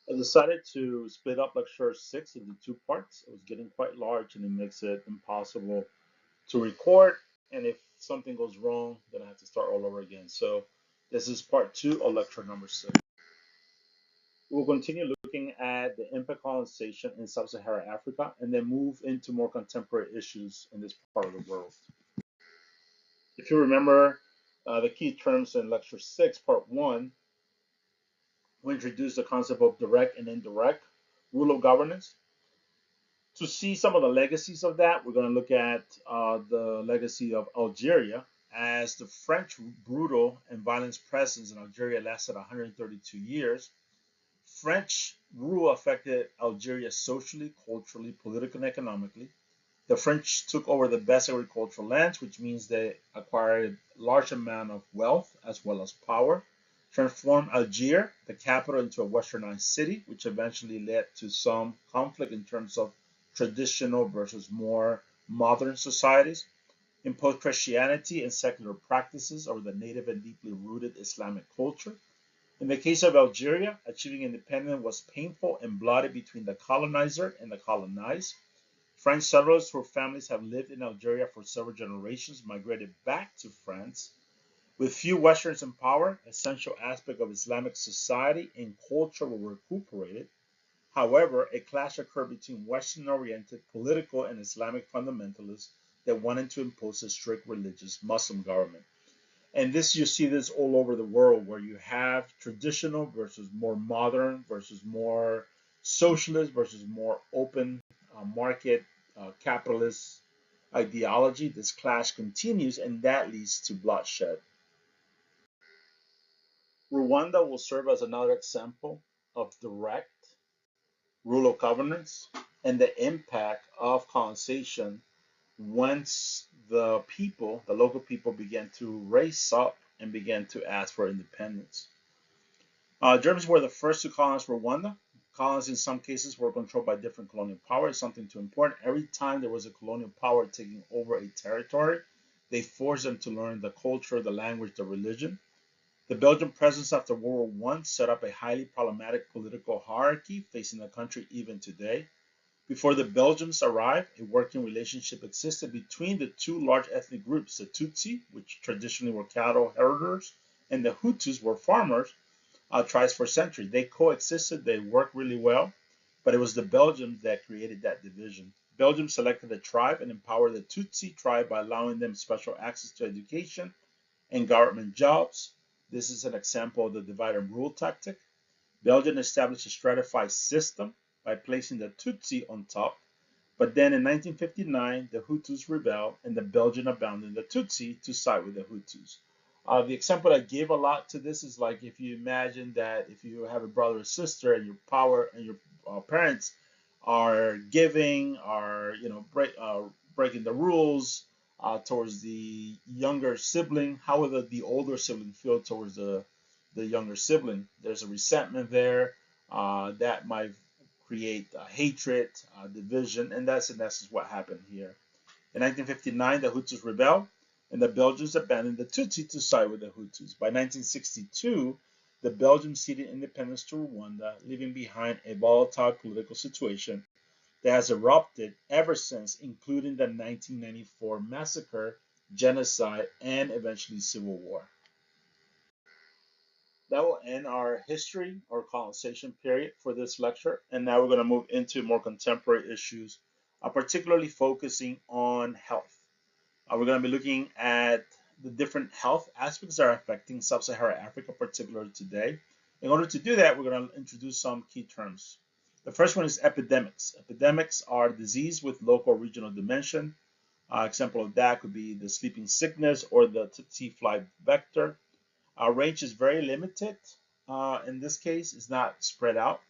I decided to split up lecture 6 into two parts. It was getting quite large and it makes it impossible to record. And if something goes wrong, then I have to start all over again. So this is part 2 of lecture number 6. We'll continue looking at the impact colonization in sub-Saharan Africa and then move into more contemporary issues in this part of the world. If you remember the key terms in lecture 6, part 1, we introduced the concept of direct and indirect rule of governance. To see some of the legacies of that, we're going to look at the legacy of Algeria, as the French brutal and violent presence in Algeria lasted 132 years. French rule affected Algeria socially, culturally, politically, and economically. The French took over the best agricultural lands, which means they acquired a large amount of wealth as well as power, transformed Algiers, the capital, into a westernized city, which eventually led to some conflict in terms of traditional versus more modern societies, imposed Christianity and secular practices over the native and deeply rooted Islamic culture. In the case of Algeria, achieving independence was painful and bloody between the colonizer and the colonized. French settlers whose families have lived in Algeria for several generations migrated back to France. With few Westerns in power, essential aspects of Islamic society and culture were recuperated. However, a clash occurred between Western-oriented political and Islamic fundamentalists that wanted to impose a strict religious Muslim government. And this, you see this all over the world, where you have traditional versus more modern versus more socialist versus more open market capitalist ideology. This clash continues, and that leads to bloodshed. Rwanda will serve as another example of direct rule of governance and the impact of colonization once the people, the local people, began to raise up and began to ask for independence. Germans were the first to colonize Rwanda. Colonies in some cases were controlled by different colonial powers. Something too important. Every time there was a colonial power taking over a territory, they forced them to learn the culture, the language, the religion. The Belgian presence after World War I set up a highly problematic political hierarchy facing the country even today. Before the Belgians arrived, a working relationship existed between the two large ethnic groups, the Tutsi, which traditionally were cattle herders, and the Hutus were farmers, tribes for centuries. They coexisted, they worked really well, but it was the Belgians that created that division. Belgium selected a tribe and empowered the Tutsi tribe by allowing them special access to education and government jobs. This is an example of the divide and rule tactic. Belgium established a stratified system by placing the Tutsi on top, but then in 1959, the Hutus rebelled and the Belgians abandoned the Tutsi to side with the Hutus. The example I give a lot to this is like if you imagine that if you have a brother or sister and your power and your parents are giving, are breaking the rules towards the younger sibling, how will the older sibling feel towards the younger sibling? There's a resentment there that might create hatred, division, and that's in essence what happened here. In 1959, the Hutus rebelled, and the Belgians abandoned the Tutsi to side with the Hutus. By 1962, the Belgians ceded independence to Rwanda, leaving behind a volatile political situation that has erupted ever since, including the 1994 massacre, genocide, and eventually civil war. That will end our history or colonization period for this lecture. And now we're going to move into more contemporary issues, particularly focusing on health. We're going to be looking at the different health aspects that are affecting sub-Saharan Africa, particularly today. In order to do that, we're going to introduce some key terms. The first one is epidemics. Epidemics are disease with local or regional dimension. Example of that could be the sleeping sickness or the tsetse fly vector. Our range is very limited. In this case, it's not spread out.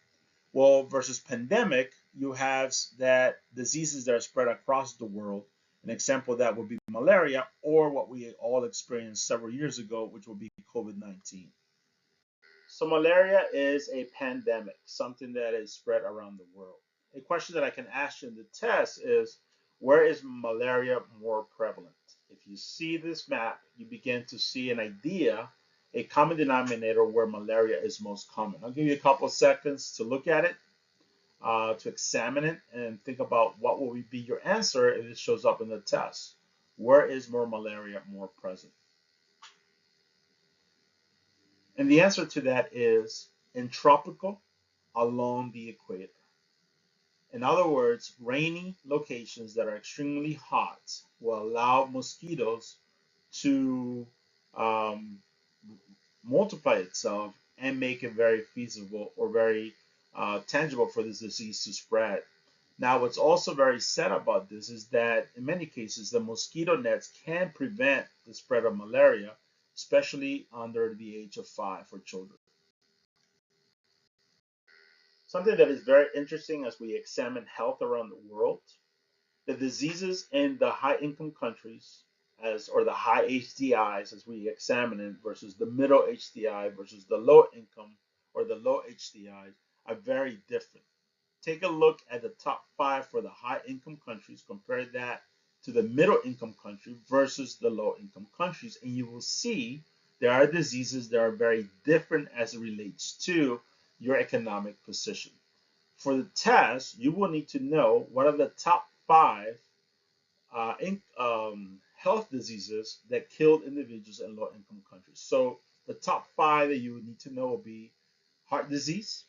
Well, versus pandemic, you have that diseases that are spread across the world. An example of that would be malaria, or what we all experienced several years ago, which would be COVID-19. So malaria is a pandemic, something that is spread around the world. A question that I can ask you in the test is, where is malaria more prevalent? If you see this map, you begin to see an idea, a common denominator where malaria is most common. I'll give you a couple of seconds to look at it, to examine it, and think about what will be your answer if it shows up in the test. Where is more malaria more present? And the answer to that is in tropical along the equator. In other words, rainy locations that are extremely hot will allow mosquitoes to um, multiply itself and make it very feasible or very tangible for this disease to spread. Now, what's also very sad about this is that in many cases, the mosquito nets can prevent the spread of malaria, especially under the age of 5 for children. Something that is very interesting as we examine health around the world, the diseases in the high income countries as or the high HDIs as we examine it versus the middle HDI versus the low income or the low HDIs are very different. Take a look at the top 5 for the high income countries, compare that to the middle income country versus the low income countries, and you will see there are diseases that are very different as it relates to your economic position. For the test, you will need to know what are the top 5 health diseases that killed individuals in low income countries. So the top 5 that you would need to know will be heart disease,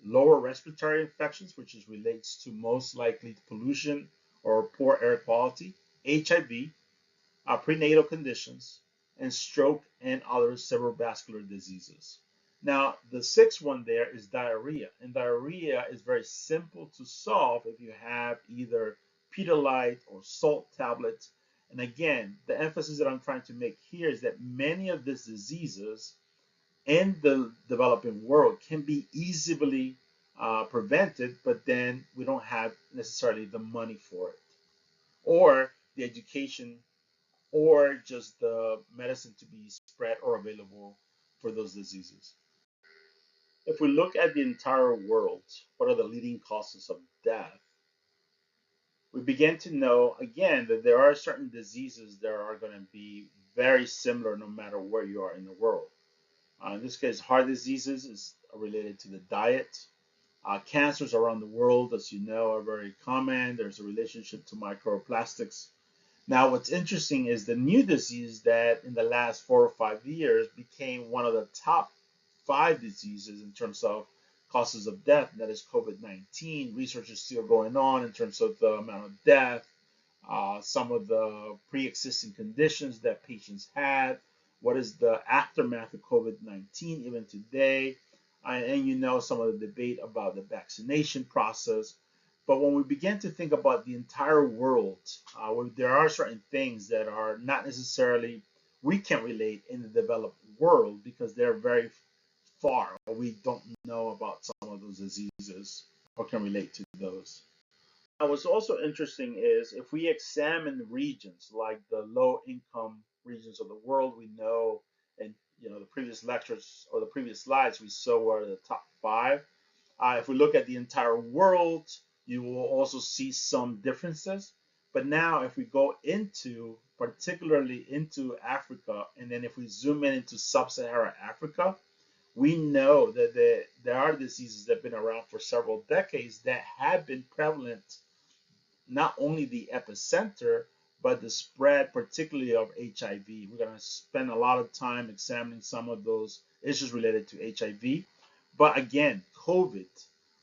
lower respiratory infections, which is relates to most likely pollution or poor air quality, HIV, prenatal conditions, and stroke and other cerebrovascular diseases. Now, the sixth one there is diarrhea, and diarrhea is very simple to solve if you have either Pedialyte or salt tablets. And again, the emphasis that I'm trying to make here is that many of these diseases in the developing world can be easily prevented, but then we don't have necessarily the money for it, or the education, or just the medicine to be spread or available for those diseases. If we look at the entire world, what are the leading causes of death? We begin to know again that there are certain diseases that are going to be very similar no matter where you are in the world. In this case, heart diseases is related to the diet. Cancers around the world, as you know, are very common. There's a relationship to microplastics. Now, what's interesting is the new disease that in the last 4 or 5 years became one of the top 5 diseases in terms of causes of death, and that is COVID-19. Research is still going on in terms of the amount of death, some of the pre-existing conditions that patients had, what is the aftermath of COVID-19 even today, and you know some of the debate about the vaccination process. But when we begin to think about the entire world, there are certain things that are not necessarily we can relate in the developed world because they're very far. We don't know about some of those diseases or can relate to those. Now, what's also interesting is if we examine regions like the low income regions of the world, we know, and the previous lectures or the previous slides we saw were the top 5. If we look at the entire world, you will also see some differences. But now, if we go into, particularly into Africa, and then if we zoom in into sub-Saharan Africa, we know that there are diseases that have been around for several decades that have been prevalent, not only the epicenter, but the spread, particularly of HIV. We're going to spend a lot of time examining some of those issues related to HIV. But again, COVID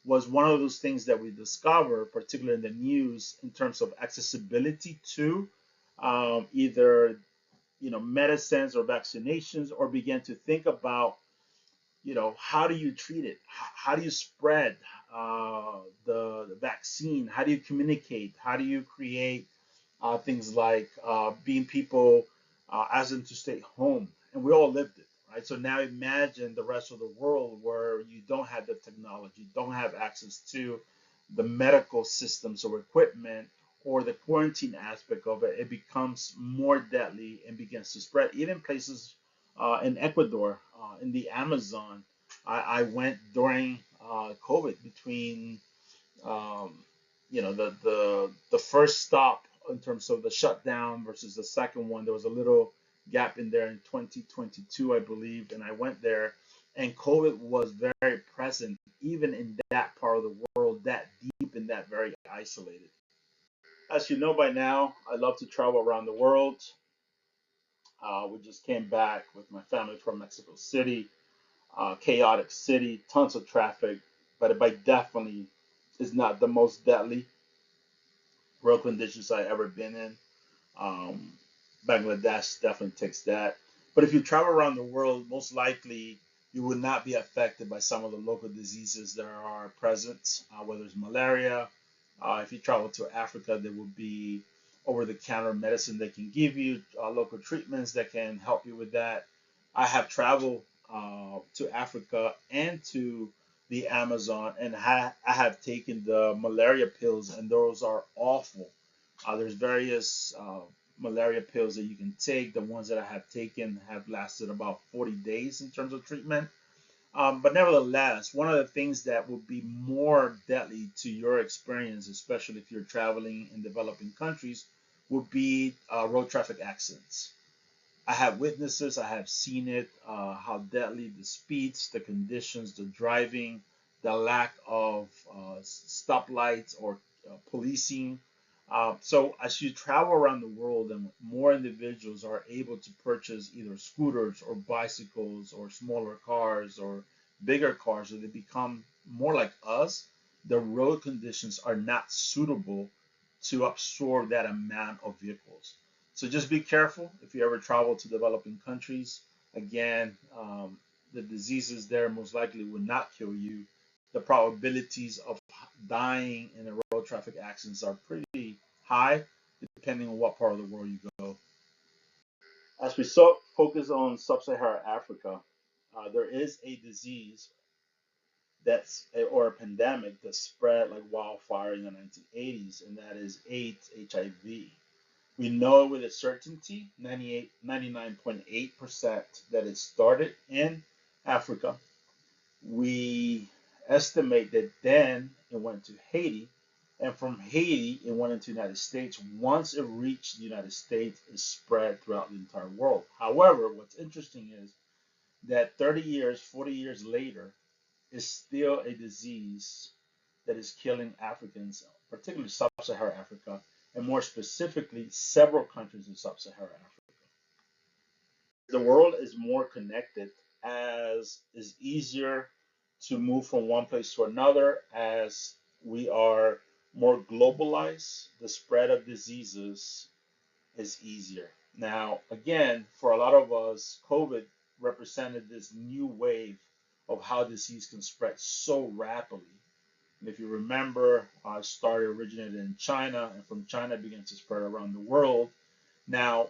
was one of those things that we discovered, particularly in the news, in terms of accessibility to either medicines or vaccinations, or began to think about how do you treat it? How do you spread the vaccine? How do you communicate? How do you create things like being people ask them to stay home? And we all lived it, right? So now imagine the rest of the world where you don't have the technology, don't have access to the medical systems or equipment or the quarantine aspect of it. It becomes more deadly and begins to spread. Even places in Ecuador, in the Amazon. I went during COVID between the first stop in terms of the shutdown versus the second one. There was a little gap in there in 2022, I believe, and I went there, and COVID was very present, even in that part of the world, that deep and that very isolated. As you know by now, I love to travel around the world. We just came back with my family from Mexico City, chaotic city, tons of traffic, but it by definitely is not the most deadly road conditions I ever been in. Um, Bangladesh definitely takes that. But if you travel around the world, most likely you would not be affected by some of the local diseases that are present, whether it's malaria. If you travel to Africa, there will be over the counter medicine they can give you, local treatments that can help you with that. I have traveled to Africa and to the Amazon, and I have taken the malaria pills, and those are awful. There's various malaria pills that you can take. The ones that I have taken have lasted about 40 days in terms of treatment. But nevertheless, one of the things that would be more deadly to your experience, especially if you're traveling in developing countries, would be road traffic accidents. I have witnesses, I have seen it, how deadly the speeds, the conditions, the driving, the lack of stoplights or policing. So as you travel around the world and more individuals are able to purchase either scooters or bicycles or smaller cars or bigger cars, so they become more like us, the road conditions are not suitable to absorb that amount of vehicles. So just be careful if you ever travel to developing countries. Again, the diseases there most likely would not kill you. The probabilities of dying in a road traffic accidents are pretty high, depending on what part of the world you go. As we focus on sub-Saharan Africa, there is a disease or a pandemic that spread like wildfire in the 1980s, and that is AIDS, HIV. We know with a certainty, 99.8%, that it started in Africa. We estimate that then it went to Haiti, and from Haiti it went into the United States. Once it reached the United States, it spread throughout the entire world. However, what's interesting is that 30 years, 40 years later, is still a disease that is killing Africans, particularly sub-Saharan Africa, and more specifically, several countries in sub-Saharan Africa. The world is more connected as is easier to move from one place to another as we are more globalized. The spread of diseases is easier. Now, again, for a lot of us, COVID represented this new wave of how disease can spread so rapidly. And if you remember, it started originated in China, and from China it began to spread around the world. Now,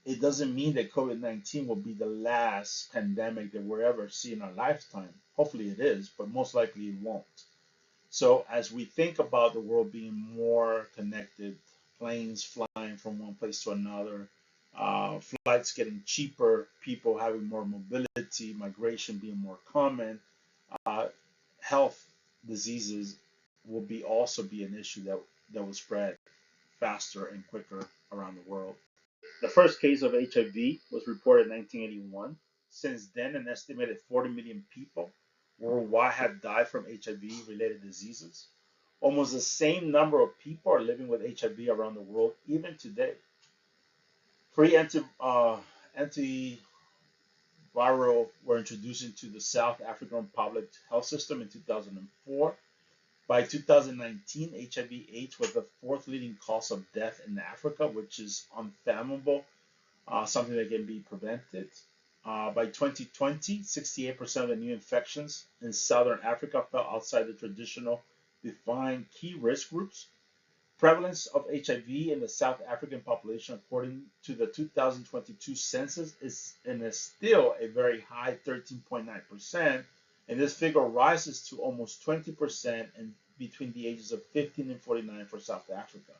it doesn't mean that COVID-19 will be the last pandemic that we'll ever see in our lifetime. Hopefully it is, but most likely it won't. So as we think about the world being more connected, planes flying from one place to another, flights getting cheaper, people having more mobility, migration being more common, uh, health diseases will be also be an issue that will spread faster and quicker around the world. The first case of HIV was reported in 1981. Since then, an estimated 40 million people worldwide have died from HIV related diseases. Almost the same number of people are living with HIV around the world even today. Free antiviral were introduced into the South African public health system in 2004. By 2019, HIV/AIDS was the fourth leading cause of death in Africa, which is unfathomable, something that can be prevented. By 2020, 68% of the new infections in Southern Africa fell outside the traditional defined key risk groups. Prevalence of HIV in the South African population, according to the 2022 census, is still a very high 13.9%, and this figure rises to almost 20% in between the ages of 15 and 49 for South Africa.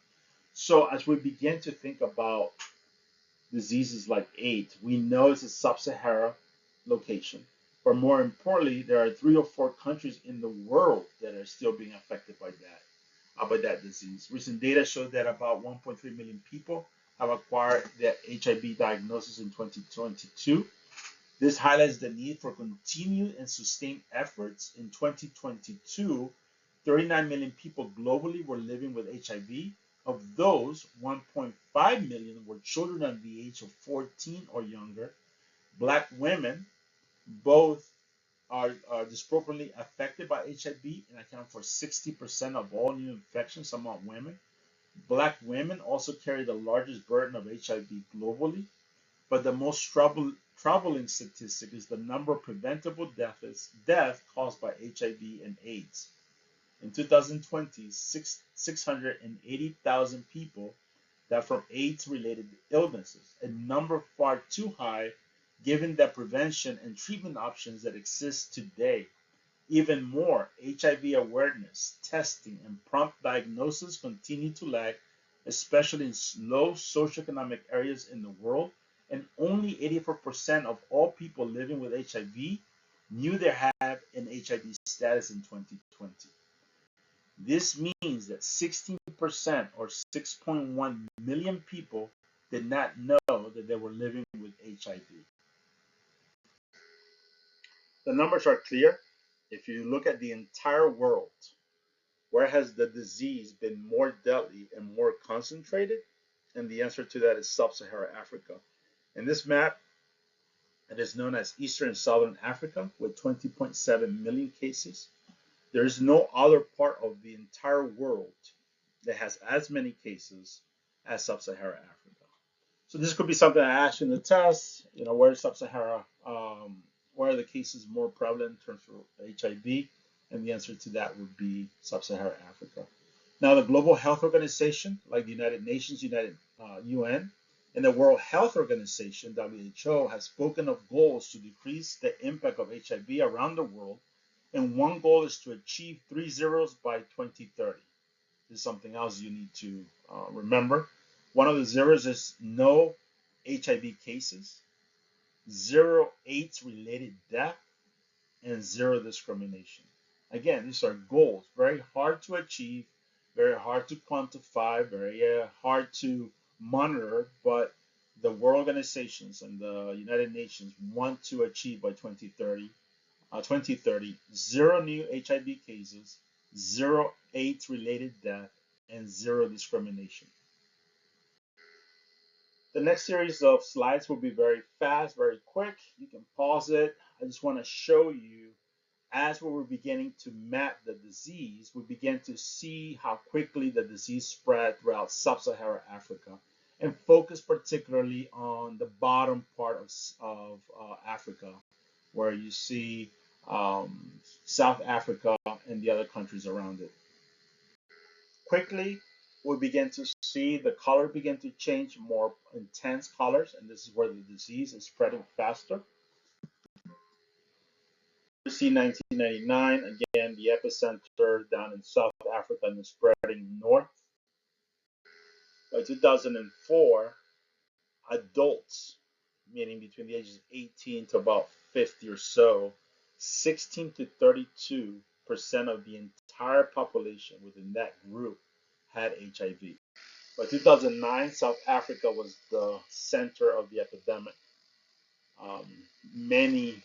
So as we begin to think about diseases like AIDS, we know it's a sub-Saharan location, but more importantly, there are 3 or 4 countries in the world that are still being affected by that disease. Recent data showed that about 1.3 million people have acquired the HIV diagnosis in 2022. This highlights the need for continued and sustained efforts. In 2022, 39 million people globally were living with HIV. Of those, 1.5 million were children under the age of 14 or younger. Black women, both are disproportionately affected by HIV and account for 60% of all new infections among women. Black women also carry the largest burden of HIV globally, but the most troubling statistic is the number of preventable deaths caused by HIV and AIDS. In 2020, 680,000 people died from AIDS-related illnesses, a number far too high given the prevention and treatment options that exist today. Even more, HIV awareness, testing, and prompt diagnosis continue to lag, especially in low socioeconomic areas in the world, and only 84% of all people living with HIV knew they had an HIV status in 2020. This means that 16% or 6.1 million people did not know that they were living with HIV. The numbers are clear. If you look at the entire world, where has the disease been more deadly and more concentrated? And the answer to that is sub-Saharan Africa. In this map, it is known as Eastern and Southern Africa with 20.7 million cases. There is no other part of the entire world that has as many cases as sub-Saharan Africa. So this could be something I ask you in the test. Where is sub-Sahara? Where are the cases more prevalent in terms of HIV? And the answer to that would be sub-Saharan Africa. Now, the Global Health Organization, like the United Nations, UN, and the World Health Organization, WHO, has spoken of goals to decrease the impact of HIV around the world, and one goal is to achieve 3 zeros by 2030. This is something else you need to remember. One of the zeros is no HIV cases, 0 AIDS-related death, and 0 discrimination. Again, these are goals, very hard to achieve, very hard to quantify, very hard to monitor, but the world organizations and the United Nations want to achieve by 2030, 0 new HIV cases, 0 AIDS-related death, and 0 discrimination. The next series of slides will be very fast, very quick. You can pause it. I just want to show you, as we were beginning to map the disease, we began to see how quickly the disease spread throughout sub-Saharan Africa, and focus particularly on the bottom part of Africa, where you see South Africa and the other countries around it. Quickly, we begin to see the color begin to change, more intense colors, and this is where the disease is spreading faster. You see 1999, again, the epicenter down in South Africa and spreading north. By 2004, adults, meaning between the ages of 18 to about 50 or so, 16 to 32% of the entire population within that group had HIV. By 2009, South Africa was the center of the epidemic. Many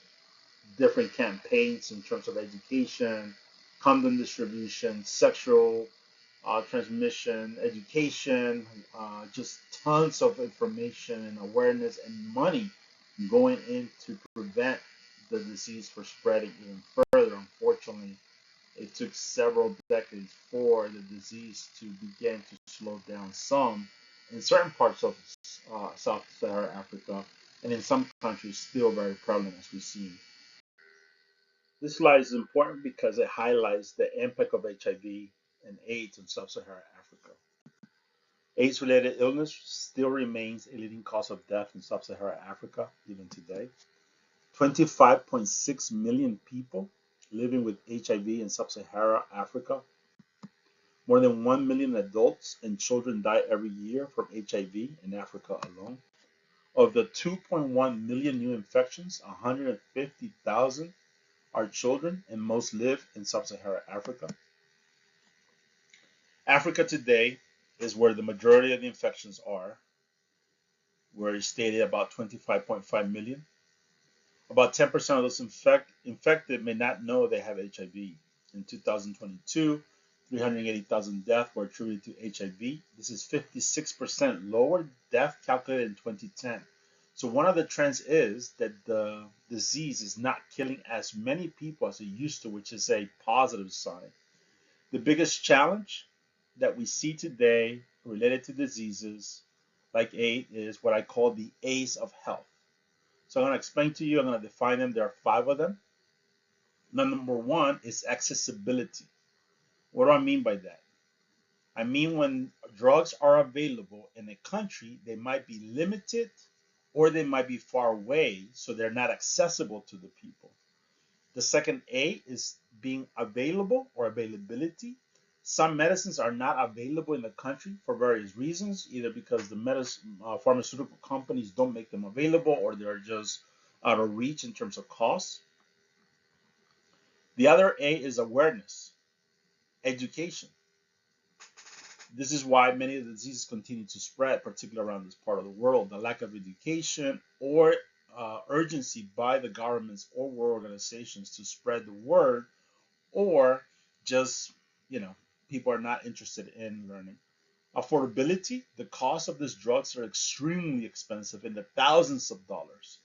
different campaigns in terms of education, condom distribution, sexual transmission, education, just tons of information and awareness and money going in to prevent the disease from spreading even further. Unfortunately, it took several decades for the disease to begin to slow down some in certain parts of Sub-Saharan Africa, and in some countries still very prevalent, as we see. This slide is important because it highlights the impact of HIV and AIDS in Sub-Saharan Africa. AIDS-related illness still remains a leading cause of death in Sub-Saharan Africa even today. 25.6 million people living with HIV in Sub-Saharan Africa. More than 1 million adults and children die every year from HIV in Africa alone. Of the 2.1 million new infections, 150,000 are children, and most live in Sub-Saharan Africa. Africa today is where the majority of the infections are. where it stated about 25.5 million. About 10% of those infected may not know they have HIV. In 2022, 380,000 deaths were attributed to HIV. This is 56% lower death calculated in 2010. So one of the trends is that the disease is not killing as many people as it used to, which is a positive sign. The biggest challenge that we see today related to diseases like AIDS is what I call the A's of health. So I'm going to explain to you, I'm going to define them. There are 5 of them. Number 1 is accessibility. What do I mean by that? I mean when drugs are available in a country, they might be limited or they might be far away, so they're not accessible to the people. The second A is being available or availability. Some medicines are not available in the country for various reasons, either because the pharmaceutical companies don't make them available or they're just out of reach in terms of cost. The other A is awareness, education. This is why many of the diseases continue to spread, particularly around this part of the world. The lack of education or urgency by the governments or world organizations to spread the word, or just, you know, people are not interested in learning. Affordability, the cost of these drugs are extremely expensive in the thousands of dollars.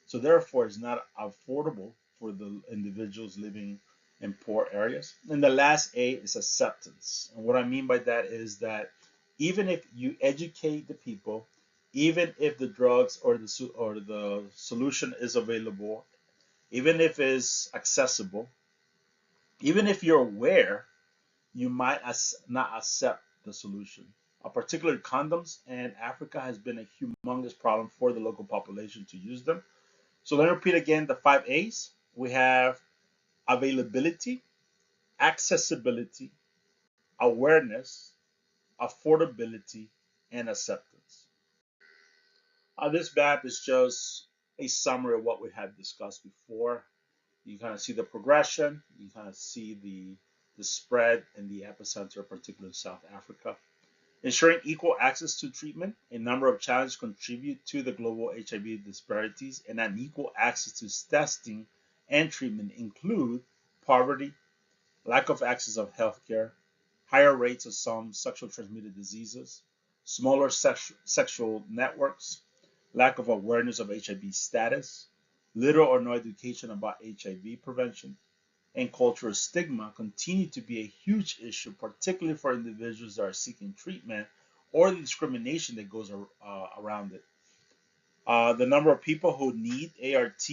So therefore, it's not affordable for the individuals living in poor areas. And the last A is acceptance. And what I mean by that is that even if you educate the people, even if the drugs or the solution is available, even if it's accessible, even if you're aware, you might not accept the solution. Particularly condoms in Africa has been a humongous problem for the local population to use them. So let me repeat again the 5 A's. We have availability, accessibility, awareness, affordability, and acceptance. This map is just a summary of what we had discussed before. You kind of see the progression, you kind of see the spread and the epicenter, particularly in South Africa. Ensuring equal access to treatment, a number of challenges contribute to the global HIV disparities, and unequal access to testing and treatment include poverty, lack of access of healthcare, higher rates of some sexually transmitted diseases, smaller sexual networks, lack of awareness of HIV status, little or no education about HIV prevention, and cultural stigma continue to be a huge issue, particularly for individuals that are seeking treatment or the discrimination that goes around it. The number of people who need ART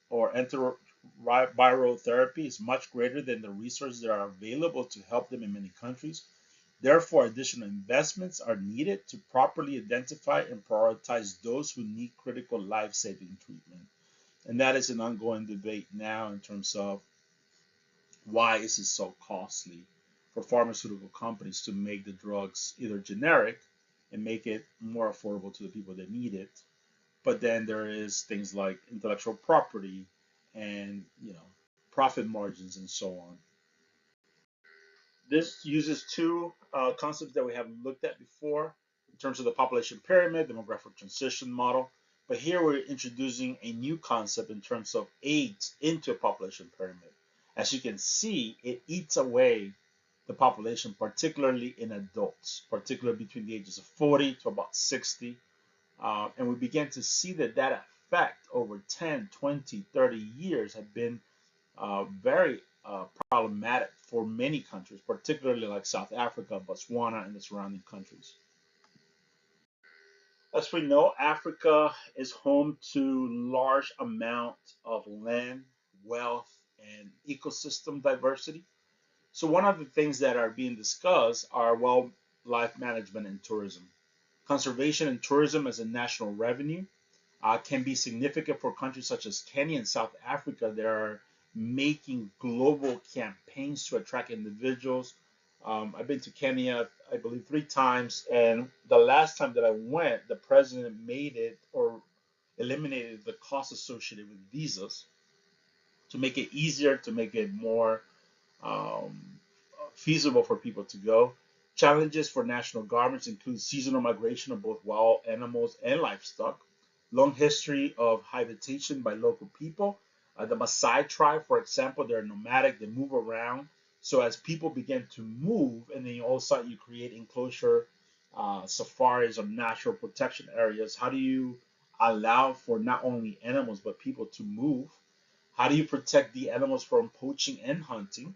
or antiviral therapy is much greater than the resources that are available to help them in many countries. Therefore, additional investments are needed to properly identify and prioritize those who need critical life-saving treatment. And that is an ongoing debate now in terms of why is it so costly for pharmaceutical companies to make the drugs either generic and make it more affordable to the people that need it. But then there is things like intellectual property and, profit margins and so on. This uses 2 concepts that we have looked at before in terms of the population pyramid, demographic transition model. But here we're introducing a new concept in terms of age into a population pyramid. As you can see, it eats away the population, particularly in adults, particularly between the ages of 40 to about 60. And we began to see that effect over 10, 20, 30 years have been very problematic for many countries, particularly like South Africa, Botswana, and the surrounding countries. As we know, Africa is home to large amounts of land, wealth, and ecosystem diversity. So one of the things that are being discussed are wildlife management and tourism. Conservation and tourism as a national revenue can be significant for countries such as Kenya and South Africa that are making global campaigns to attract individuals. I've been to Kenya, I believe, 3 times, and the last time that I went, the president made it or eliminated the cost associated with visas to make it easier, to make it more um, feasible for people to go. Challenges for national governments include seasonal migration of both wild animals and livestock, long history of habitation by local people. The Maasai tribe, for example, they're nomadic, they move around. So as people begin to move, and then also you create enclosure safaris or natural protection areas, how do you allow for not only animals but people to move? How do you protect the animals from poaching and hunting?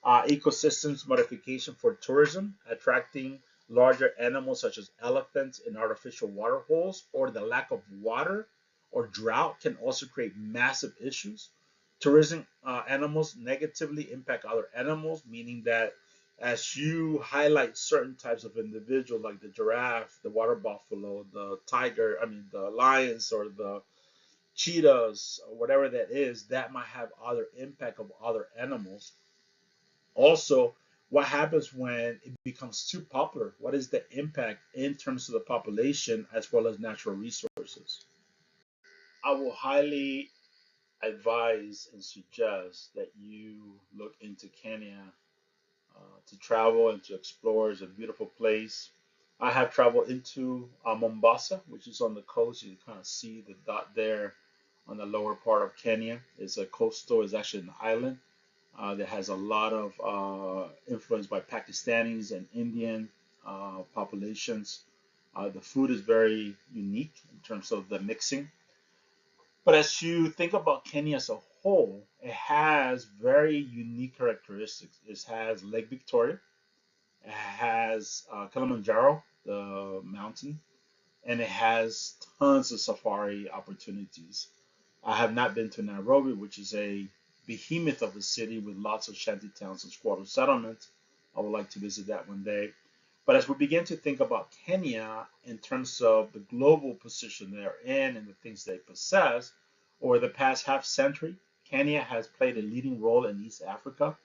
Ecosystems modification for tourism, attracting larger animals such as elephants in artificial water holes, or the lack of water or drought can also create massive issues. Tourism animals negatively impact other animals, meaning that as you highlight certain types of individual like the giraffe, the water buffalo, the tiger, I mean the lions or the cheetahs or whatever that is, that might have other impact of other animals. Also, what happens when it becomes too popular? What is the impact in terms of the population as well as natural resources? I will highly advise and suggest that you look into Kenya to travel and to explore. It's a beautiful place. I have traveled into Mombasa, which is on the coast. You kind of see the dot there on the lower part of Kenya. It's a coastal, it's actually an island that has a lot of influence by Pakistanis and Indian populations. The food is very unique in terms of the mixing. But as you think about Kenya as a whole, it has very unique characteristics. It has Lake Victoria, it has Kilimanjaro, the mountain, and it has tons of safari opportunities. I have not been to Nairobi, which is a behemoth of a city with lots of shanty towns and squatter settlements. I would like to visit that one day. But as we begin to think about Kenya in terms of the global position they're in and the things they possess, over the past half century, Kenya has played a leading role in East Africa.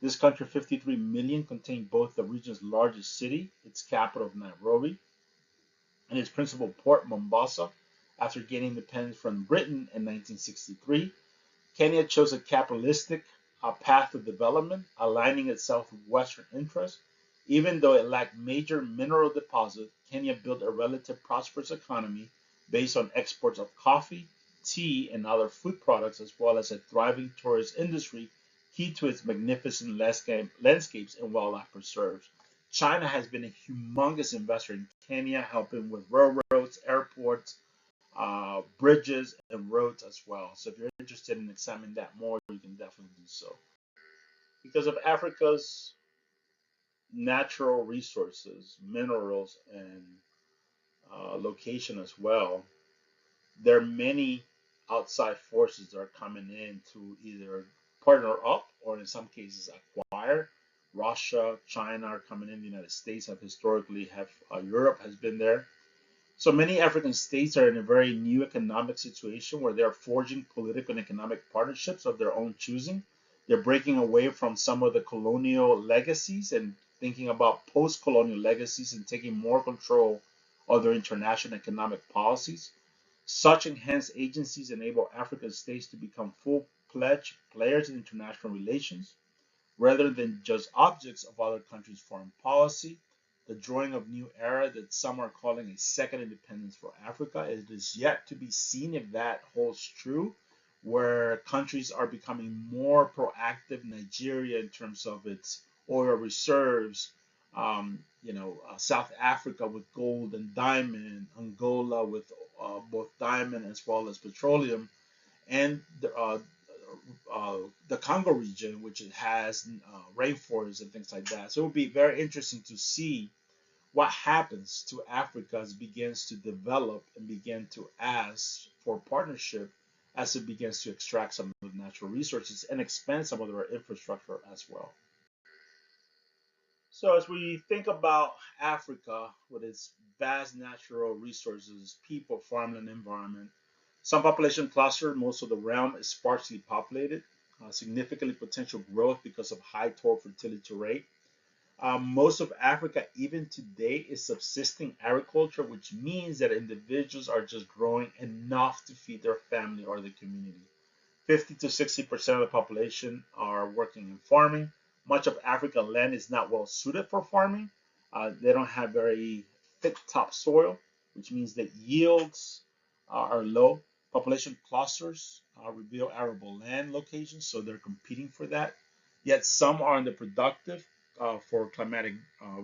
This country, 53 million, contained both the region's largest city, its capital of Nairobi, and its principal port, Mombasa, after gaining independence from Britain in 1963. Kenya chose a capitalistic path of development, aligning itself with Western interests. Even though it lacked major mineral deposits, Kenya built a relatively prosperous economy based on exports of coffee, tea, and other food products, as well as a thriving tourist industry key to its magnificent landscapes and wildlife preserves. China has been a humongous investor in Kenya, helping with railroads, airports, bridges, and roads as well. So if you're interested in examining that more, you can definitely do so. Because of Africa's natural resources, minerals, and location as well, there are many outside forces that are coming in to either partner up or in some cases acquire. Russia, China are coming in. The United States have historically have Europe has been there. So many African states are in a very new economic situation where they are forging political and economic partnerships of their own choosing. They're breaking away from some of the colonial legacies and thinking about post colonial legacies and taking more control of their international economic policies. Such enhanced agencies enable African states to become full fledged players in international relations rather than just objects of other countries' foreign policy. The drawing of new era that some are calling a second independence for Africa. It is yet to be seen if that holds true, where countries are becoming more proactive. Nigeria, in terms of its oil reserves, South Africa with gold and diamond, Angola with both diamond as well as petroleum, and the Congo region, which it has rainforests and things like that. So it will be very interesting to see what happens to Africa as it begins to develop and begin to ask for partnership as it begins to extract some of the natural resources and expand some of their infrastructure as well. So as we think about Africa with its vast natural resources, people, farmland, environment, some population cluster, most of the realm is sparsely populated, significantly potential growth because of high torque fertility rate. Most of Africa, even today, is subsisting agriculture, which means that individuals are just growing enough to feed their family or the community. 50 to 60% of the population are working in farming. Much of African land is not well suited for farming. They don't have very thick topsoil, which means that yields are low. Population clusters reveal arable land locations, so they're competing for that. Yet some are underproductive for climatic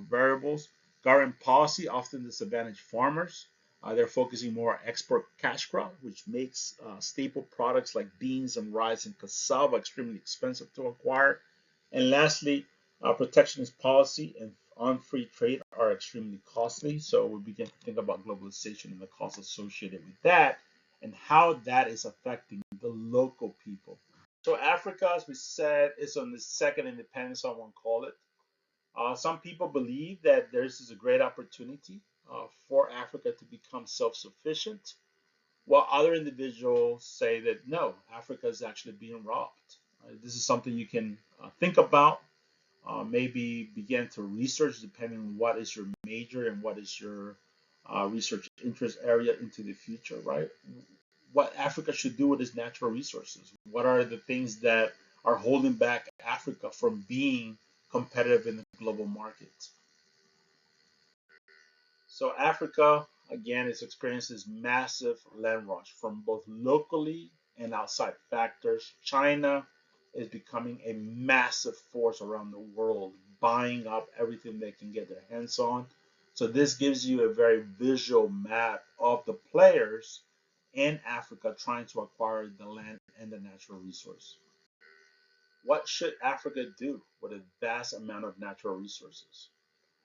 variables. Government policy often disadvantage farmers. They're focusing more on export cash crop, which makes staple products like beans and rice and cassava extremely expensive to acquire. And lastly, protectionist policy and on free trade are extremely costly. So we begin to think about globalization and the costs associated with that and how that is affecting the local people. So Africa, as we said, is on the second independence, someone call it. Some people believe that this is a great opportunity for Africa to become self-sufficient, while other individuals say that no, Africa is actually being robbed. This is something you can think about, maybe begin to research depending on what is your major and what is your research interest area into the future, right? What Africa should do with its natural resources. What are the things that are holding back Africa from being competitive in the global market? So Africa, again, is experiencing this massive land rush from both locally and outside factors. China is becoming a massive force around the world, buying up everything they can get their hands on. So this gives you a very visual map of the players in Africa trying to acquire the land and the natural resource. What should Africa do with a vast amount of natural resources?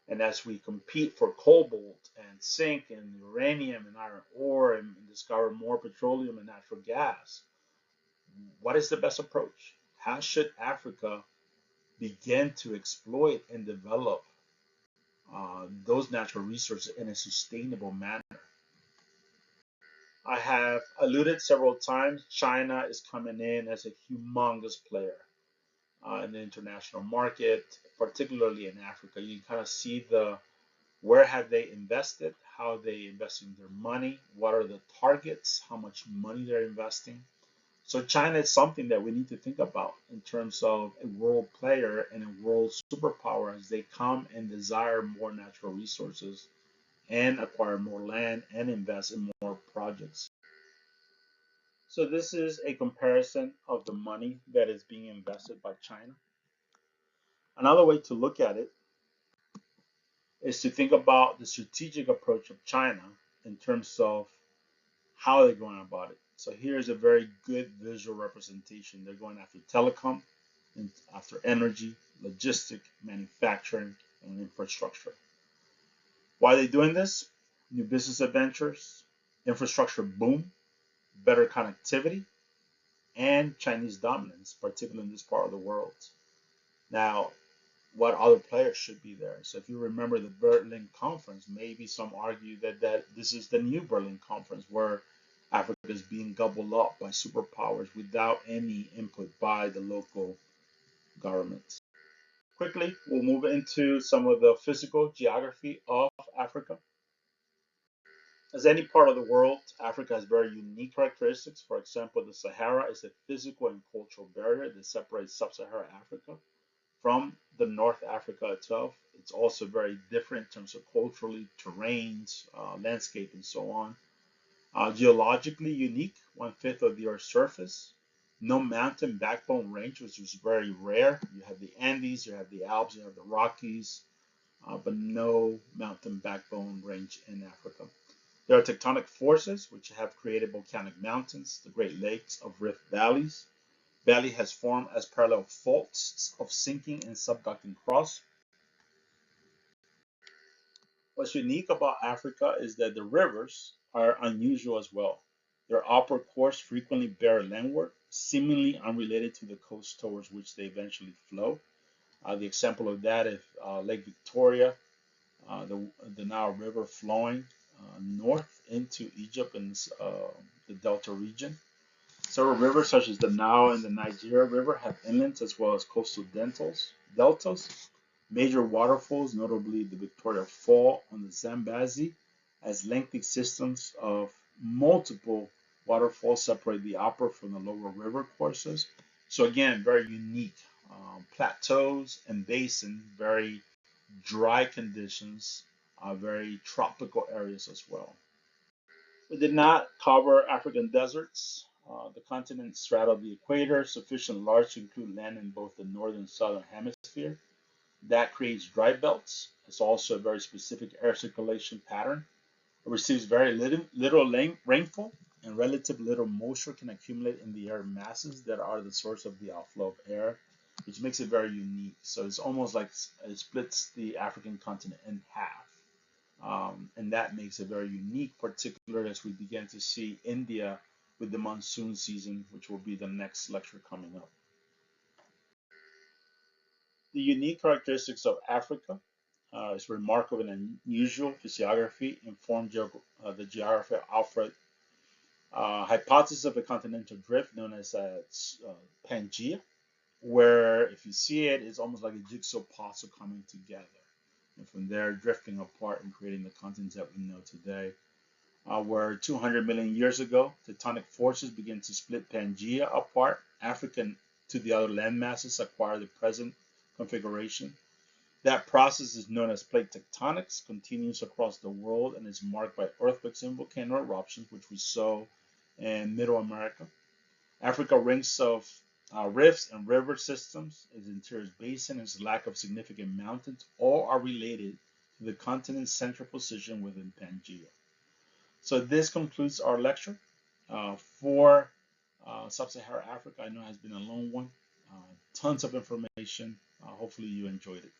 And as we compete for cobalt and zinc and uranium and iron ore and discover more petroleum and natural gas, what is the best approach? How should Africa begin to exploit and develop those natural resources in a sustainable manner? I have alluded several times, China is coming in as a humongous player in the international market, particularly in Africa. You kind of see the where have they invested, how they investing their money, what are the targets, how much money they're investing. So China is something that we need to think about in terms of a world player and a world superpower as they come and desire more natural resources and acquire more land and invest in more projects. So this is a comparison of the money that is being invested by China. Another way to look at it is to think about the strategic approach of China in terms of how they're going about it. So here's a very good visual representation. They're going after telecom, and after energy, logistic, manufacturing, and infrastructure. Why are they doing this? New business adventures, infrastructure boom, better connectivity, and Chinese dominance, particularly in this part of the world. Now, what other players should be there? So if you remember the Berlin Conference, maybe some argue that this is the new Berlin Conference where Africa is being gobbled up by superpowers without any input by the local governments. Quickly, we'll move into some of the physical geography of Africa. As any part of the world, Africa has very unique characteristics. For example, the Sahara is a physical and cultural barrier that separates sub-Saharan Africa from the North Africa itself. It's also very different in terms of culturally, terrains, landscape, and so on. Geologically unique, 1/5 of the Earth's surface. No mountain backbone range, which is very rare. You have the Andes, you have the Alps, you have the Rockies, but no mountain backbone range in Africa. There are tectonic forces which have created volcanic mountains, the Great Lakes of rift valleys. Valley has formed as parallel faults of sinking and subducting crust. What's unique about Africa is that the rivers are unusual as well. Their upward course frequently bear landward, seemingly unrelated to the coast towards which they eventually flow. The example of that is Lake Victoria, the Nile River flowing north into Egypt and the Delta region. Several rivers, such as the Nile and the Nigeria River, have inlets as well as coastal deltas. Major waterfalls, notably the Victoria Fall on the Zambezi, as lengthy systems of multiple waterfalls separate the upper from the lower river courses. So again, very unique plateaus and basin, very dry conditions, very tropical areas as well. We did not cover African deserts. The continent straddled the equator, sufficient large to include land in both the northern and southern hemisphere. That creates dry belts. It's also a very specific air circulation pattern. It receives very little rainfall, and relative little moisture can accumulate in the air masses that are the source of the outflow of air, which makes it very unique. So it's almost like it splits the African continent in half. And that makes it very unique, particularly as we begin to see India with the monsoon season, which will be the next lecture coming up. The unique characteristics of Africa is remarkable and unusual physiography, informed the geography of Alfred hypothesis of a continental drift known as Pangea, where if you see it, it's almost like a jigsaw puzzle coming together. And from there, drifting apart and creating the continents that we know today. Where 200 million years ago, tectonic forces began to split Pangea apart. Africa to the other land masses acquired the present configuration. That process is known as plate tectonics, continues across the world, and is marked by earthquakes and volcano eruptions, which we saw in Middle America. Africa rings of rifts and river systems, its interior basin, and its lack of significant mountains, all are related to the continent's central position within Pangea. So this concludes our lecture for Sub-Saharan Africa. I know it has been a long one. Tons of information. Hopefully you enjoyed it.